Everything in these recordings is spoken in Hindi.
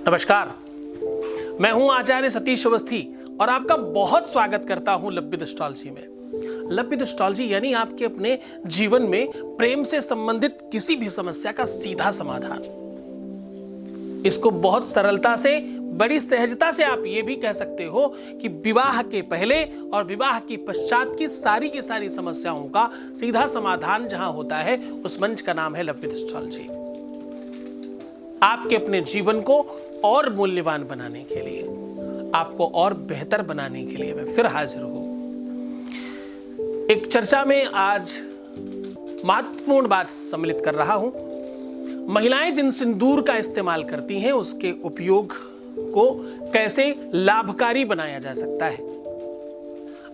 नमस्कार, मैं हूं आचार्य सतीश अवस्थी और आपका बहुत स्वागत करता हूं लब्बिद एस्ट्रोलॉजी में। लब्बिद एस्ट्रोलॉजी यानी आपके अपने जीवन में प्रेम से संबंधित किसी भी समस्या का सीधा समाधान। इसको बहुत सरलता से, बड़ी सहजता से आप ये भी कह सकते हो कि विवाह के पहले और विवाह के पश्चात की सारी समस्याओं का सीधा समाधान जहां होता है उस मंच का नाम है लब्बिद एस्ट्रोलॉजी। आपके अपने जीवन को और मूल्यवान बनाने के लिए, आपको और बेहतर बनाने के लिए मैं फिर हाजिर हूं। एक चर्चा में आज महत्वपूर्ण बात सम्मिलित कर रहा हूं। महिलाएं जिन सिंदूर का इस्तेमाल करती हैं उसके उपयोग को कैसे लाभकारी बनाया जा सकता है।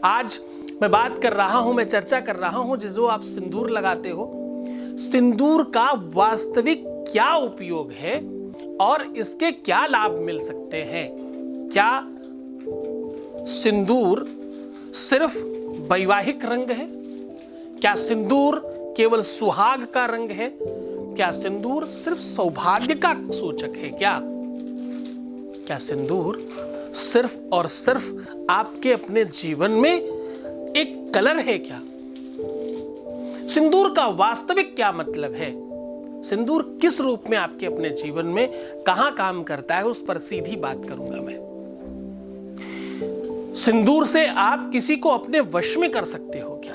आज मैं बात कर रहा हूं, मैं चर्चा कर रहा हूं जो आप सिंदूर लगाते हो, सिंदूर का वास्तविक क्या उपयोग है और इसके क्या लाभ मिल सकते हैं। क्या सिंदूर सिर्फ वैवाहिक रंग है? क्या सिंदूर केवल सुहाग का रंग है? क्या सिंदूर सिर्फ सौभाग्य का सूचक है? क्या सिंदूर सिर्फ और सिर्फ आपके अपने जीवन में एक कलर है? क्या सिंदूर का वास्तविक क्या मतलब है? सिंदूर किस रूप में आपके अपने जीवन में कहां काम करता है, उस पर सीधी बात करूंगा मैं। सिंदूर से आप किसी को अपने वश में कर सकते हो क्या?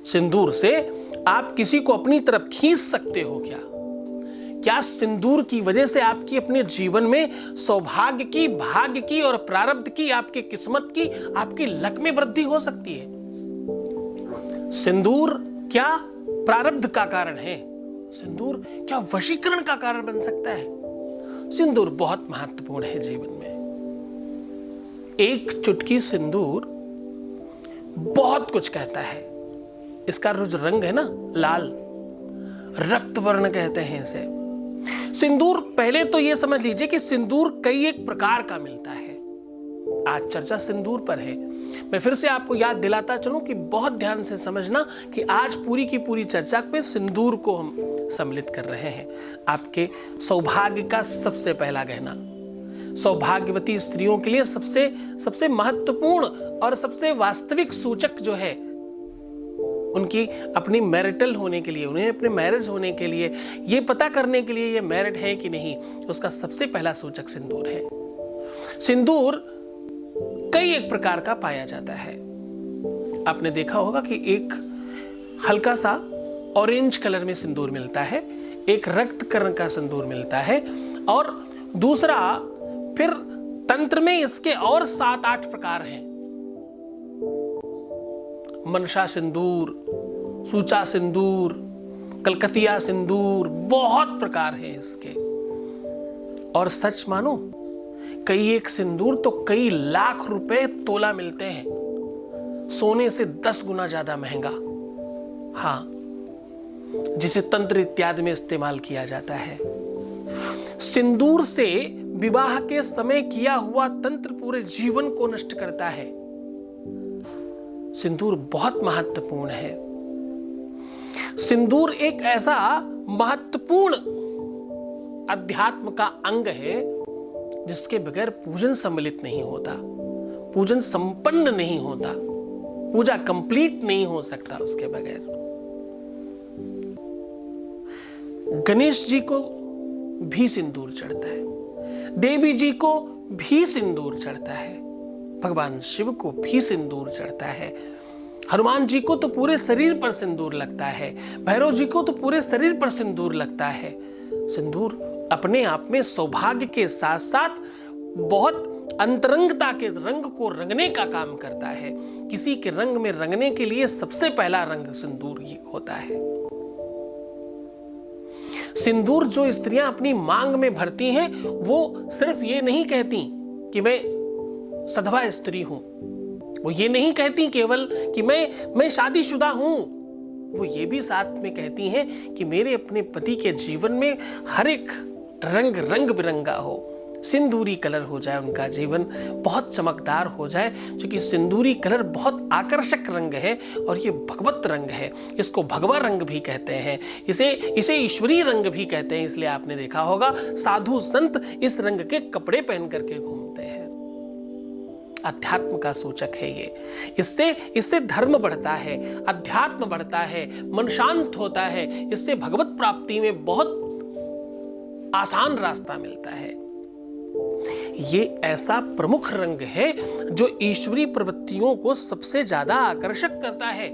सिंदूर से आप किसी को अपनी तरफ खींच सकते हो क्या? क्या सिंदूर की वजह से आपकी अपने जीवन में सौभाग्य की, भाग्य की और प्रारब्ध की, आपकी किस्मत की, आपकी लक में वृद्धि हो सकती है? सिंदूर क्या प्रारब्ध का कारण है? सिंदूर क्या वशीकरण का कारण बन सकता है? सिंदूर बहुत महत्वपूर्ण है जीवन में। एक चुटकी सिंदूर बहुत कुछ कहता है। इसका जो रंग है ना, लाल, रक्त वर्ण कहते हैं इसे। सिंदूर, पहले तो यह समझ लीजिए कि सिंदूर कई एक प्रकार का मिलता है। आज चर्चा सिंदूर पर है। मैं फिर से आपको याद दिलाता चलूं कि बहुत ध्यान से समझना कि आज पूरी की पूरी चर्चा पे सिंदूर को हम सम्मिलित कर रहे हैं। आपके सौभाग्य का सबसे पहला गहना, सौभाग्यवती स्त्रियों के लिए सबसे महत्वपूर्ण और सबसे वास्तविक सूचक जो है, उनकी अपनी मैरिटल होने के लिए, उन्हें अपने मैरिज होने के लिए, ये पता करने के लिए ये मैरिड है कि नहीं, उसका सबसे पहला सूचक सिंदूर है। सिंदूर कई एक प्रकार का पाया जाता है। आपने देखा होगा कि एक हल्का सा ऑरेंज कलर में सिंदूर मिलता है, एक रक्त कर्ण का सिंदूर मिलता है, और दूसरा फिर तंत्र में इसके और 7-8 प्रकार हैं। मनसा सिंदूर, सूचा सिंदूर, कलकतिया सिंदूर, बहुत प्रकार हैं इसके। और सच मानो, कई एक सिंदूर तो कई लाख रुपए तोला मिलते हैं, सोने से 10 गुना ज्यादा महंगा। हाँ, जिसे तंत्र इत्यादि में इस्तेमाल किया जाता है। सिंदूर से विवाह के समय किया हुआ तंत्र पूरे जीवन को नष्ट करता है। सिंदूर बहुत महत्वपूर्ण है। सिंदूर एक ऐसा महत्वपूर्ण अध्यात्म का अंग है जिसके बगैर पूजन सम्मिलित नहीं होता, पूजन संपन्न नहीं होता, पूजा कंप्लीट नहीं हो सकता उसके बगैर। गणेश जी को भी सिंदूर चढ़ता है, देवी जी को भी सिंदूर चढ़ता है, भगवान शिव को भी सिंदूर चढ़ता है, हनुमान जी को तो पूरे शरीर पर सिंदूर लगता है, भैरव जी को तो पूरे शरीर पर सिंदूर लगता है। सिंदूर अपने आप में सौभाग्य के साथ साथ बहुत अंतरंगता के रंग को रंगने का काम करता है। किसी के रंग में रंगने के लिए सबसे पहला रंग सिंदूर ही होता है। सिंदूर जो स्त्रियां अपनी मांग में भरती हैं, वो सिर्फ ये नहीं कहती कि मैं सधवा स्त्री हूं, वो ये नहीं कहती केवल कि मैं शादीशुदा हूं, वो ये भी साथ में कहती हैं कि मेरे अपने पति के जीवन में हर एक रंग रंग बिरंगा हो, सिंदूरी कलर हो जाए, उनका जीवन बहुत चमकदार हो जाए, क्योंकि सिंदूरी कलर बहुत आकर्षक रंग है और ये भगवत रंग है। इसको भगवा रंग भी कहते हैं, इसे ईश्वरीय रंग भी कहते हैं। इसलिए आपने देखा होगा साधु संत इस रंग के कपड़े पहन करके घूमते हैं। अध्यात्म का सूचक है ये। इससे धर्म बढ़ता है, अध्यात्म बढ़ता है, मन शांत होता है। इससे भगवत प्राप्ति में बहुत आसान रास्ता मिलता है। ये ऐसा प्रमुख रंग है जो ईश्वरीय प्रवृत्तियों को सबसे ज्यादा आकर्षक करता है।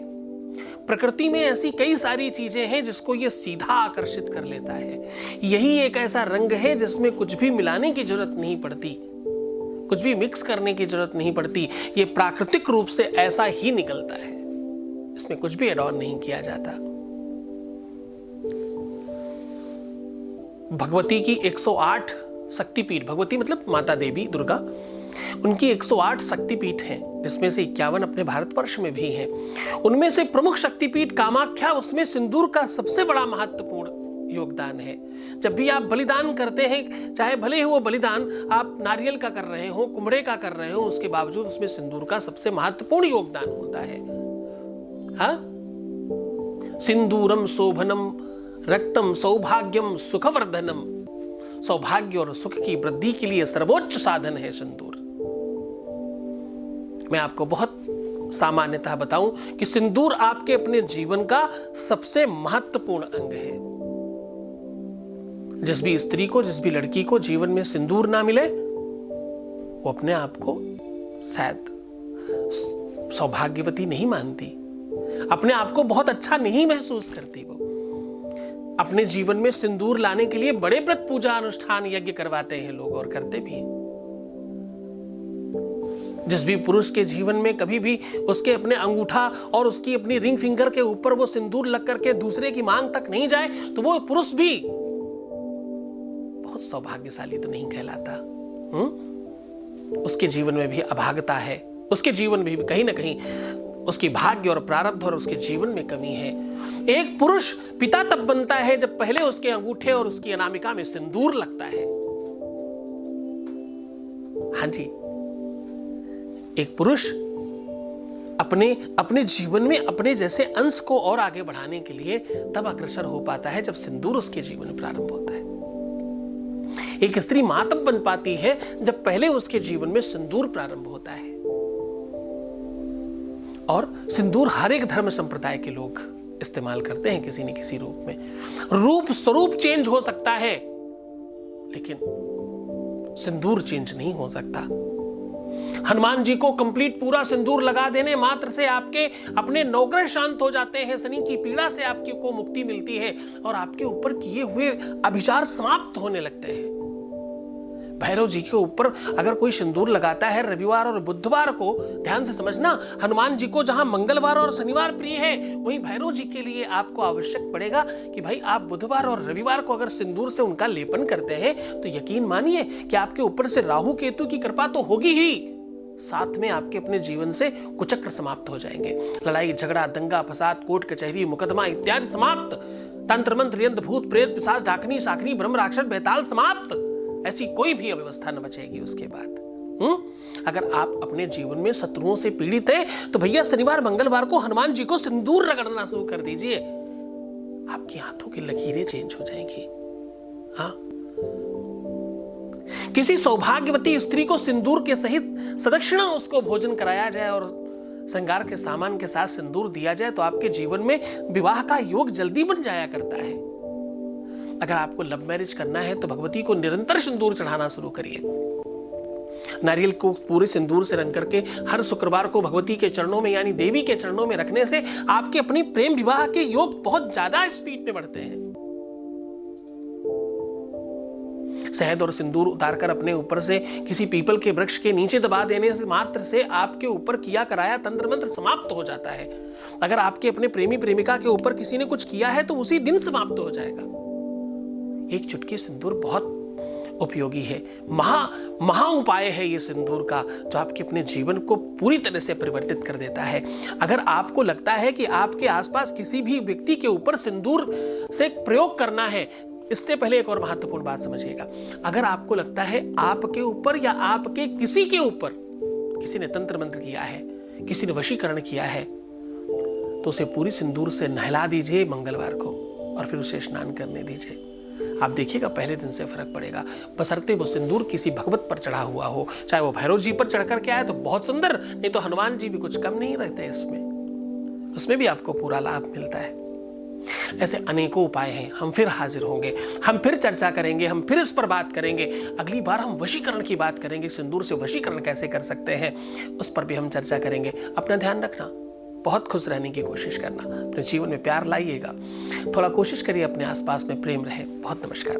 प्रकृति में ऐसी कई सारी चीजें हैं जिसको ये सीधा आकर्षित कर लेता है। यही एक ऐसा रंग है जिसमें कुछ भी मिलाने की जरूरत नहीं पड़ती, कुछ भी मिक्स करने की जरूरत नहीं पड़ती। ये प्राकृतिक रूप से ऐसा ही निकलता है, इसमें कुछ भी एड ऑन नहीं किया जाता। भगवती की 108 शक्तिपीठ, भगवती मतलब माता देवी दुर्गा, उनकी 108 शक्तिपीठ हैं, जिसमें से 51 अपने भारतवर्ष में भी हैं। उनमें से प्रमुख शक्तिपीठ कामाख्या, उसमें सिंदूर का सबसे बड़ा महत्वपूर्ण योगदान है। जब भी आप बलिदान करते हैं, चाहे भले ही वो बलिदान आप नारियल का कर रहे हो, कुम्हड़े का कर रहे हो, उसके बावजूद उसमें सिंदूर का सबसे महत्वपूर्ण योगदान होता है। हाँ, सिंदूरम शोभनम रक्तम सौभाग्यम सुखवर्धनम, सौभाग्य और सुख की वृद्धि के लिए सर्वोच्च साधन है सिंदूर। मैं आपको बहुत सामान्यतः बताऊं कि सिंदूर आपके अपने जीवन का सबसे महत्वपूर्ण अंग है। जिस भी स्त्री को, जिस भी लड़की को जीवन में सिंदूर ना मिले, वो अपने आप को शायद सौभाग्यवती नहीं मानती, अपने आप को बहुत अच्छा नहीं महसूस करती। वो अपने जीवन में सिंदूर लाने के लिए बड़े व्रत पूजा अनुष्ठान यज्ञ करवाते हैं लोग, और करते भी हैं। जिस भी पुरुष के जीवन में कभी भी उसके अपने अंगूठा और उसकी अपनी रिंग फिंगर के ऊपर वो सिंदूर लग करके दूसरे की मांग तक नहीं जाए, तो वो पुरुष भी बहुत सौभाग्यशाली तो नहीं कहलाता। उसके जीवन में भी अभागता है, उसके जीवन में भी कहीं ना कहीं उसकी भाग्य और प्रारब्ध और उसके जीवन में कमी है। एक पुरुष पिता तब बनता है जब पहले उसके अंगूठे और उसकी अनामिका में सिंदूर लगता है। हाँ जी, एक पुरुष अपने जीवन में अपने जैसे अंश को और आगे बढ़ाने के लिए तब अग्रसर हो पाता है जब सिंदूर उसके जीवन में प्रारंभ होता है। एक स्त्री मां तब बन पाती है जब पहले उसके जीवन में सिंदूर प्रारंभ होता है। और सिंदूर हर एक धर्म संप्रदाय के लोग इस्तेमाल करते हैं किसी न किसी रूप में। रूप स्वरूप चेंज हो सकता है, लेकिन सिंदूर चेंज नहीं हो सकता। हनुमान जी को कंप्लीट पूरा सिंदूर लगा देने मात्र से आपके अपने नौग्रह शांत हो जाते हैं, शनि की पीड़ा से आपकी को मुक्ति मिलती है और आपके ऊपर किए हुए अभिचार समाप्त होने लगते हैं। भैरव जी के ऊपर अगर कोई सिंदूर लगाता है रविवार और बुधवार को, ध्यान से समझना, हनुमान जी को जहां मंगलवार और शनिवार प्रिय है, वहीं भैरव जी के लिए आपको आवश्यक पड़ेगा कि भाई आप बुधवार और रविवार को अगर सिंदूर से उनका लेपन करते हैं तो यकीन मानिए कि आपके ऊपर से राहु केतु की कृपा तो होगी ही, साथ में आपके अपने जीवन से कुचक्र समाप्त हो जाएंगे। लड़ाई झगड़ा दंगा फसाद कोर्ट कचहरी मुकदमा इत्यादि समाप्त। तंत्र मंत्र यंत्र भूत प्रेत पिशाच डाकनी शाकनी ब्रह्म राक्षस बेताल समाप्त। ऐसी कोई भी अव्यवस्था न बचेगी उसके बाद। अगर आप अपने जीवन में शत्रुओं से पीड़ित हैं तो भैया शनिवार मंगलवार को हनुमान जी को सिंदूर रगड़ना शुरू कर दीजिए, आपकी हाथों की लकीरें चेंज हो जाएंगी। हाँ, किसी सौभाग्यवती स्त्री को सिंदूर के सहित सदक्षिणा उसको भोजन कराया जाए और श्रृंगार के सामान के साथ सिंदूर दिया जाए तो आपके जीवन में विवाह का योग जल्दी बन जाया करता है। अगर आपको लव मैरिज करना है तो भगवती को निरंतर सिंदूर चढ़ाना शुरू करिए। नारियल को पूरे सिंदूर से रंग करके हर शुक्रवार को भगवती के चरणों में यानी देवी के चरणों में रखने से आपके अपनी प्रेम विवाह के योग बहुत ज्यादा स्पीड में बढ़ते हैं। शहद और सिंदूर उतारकर अपने ऊपर से किसी पीपल के वृक्ष के नीचे दबा देने से मात्र से आपके ऊपर किया कराया तंत्र मंत्र समाप्त हो जाता है। अगर आपके अपने प्रेमी प्रेमिका के ऊपर किसी ने कुछ किया है तो उसी दिन समाप्त हो जाएगा। एक चुटकी सिंदूर बहुत उपयोगी है, महा उपाय है ये सिंदूर का, जो आपके अपने जीवन को पूरी तरह से परिवर्तित कर देता है। अगर आपको लगता है कि आपके आसपास किसी भी व्यक्ति के ऊपर सिंदूर से प्रयोग करना है, इससे पहले एक और महत्वपूर्ण बात समझिएगा। अगर आपको लगता है आपके ऊपर या आपके किसी के ऊपर किसी ने तंत्र मंत्र किया है, किसी ने वशीकरण किया है, तो उसे पूरी सिंदूर से नहला दीजिए मंगलवार को और फिर उसे स्नान करने दीजिए। आप देखिएगा पहले दिन से फर्क पड़ेगा, बशर्ते वो सिंदूर किसी भगवत पर चढ़ा हुआ हो। चाहे वो भैरव जी पर चढ़ करके आए तो बहुत सुंदर, नहीं तो हनुमान जी भी कुछ कम नहीं रहते इसमें, उसमें भी आपको पूरा लाभ मिलता है। ऐसे अनेकों उपाय हैं। हम फिर हाजिर होंगे, हम फिर चर्चा करेंगे, हम फिर इस पर बात करेंगे। अगली बार हम वशीकरण की बात करेंगे, सिंदूर से वशीकरण कैसे कर सकते हैं उस पर भी हम चर्चा करेंगे। अपना ध्यान रखना, बहुत खुश रहने की कोशिश करना, अपने जीवन में प्यार लाइएगा, थोड़ा कोशिश करिए अपने आसपास में प्रेम रहे। बहुत नमस्कार।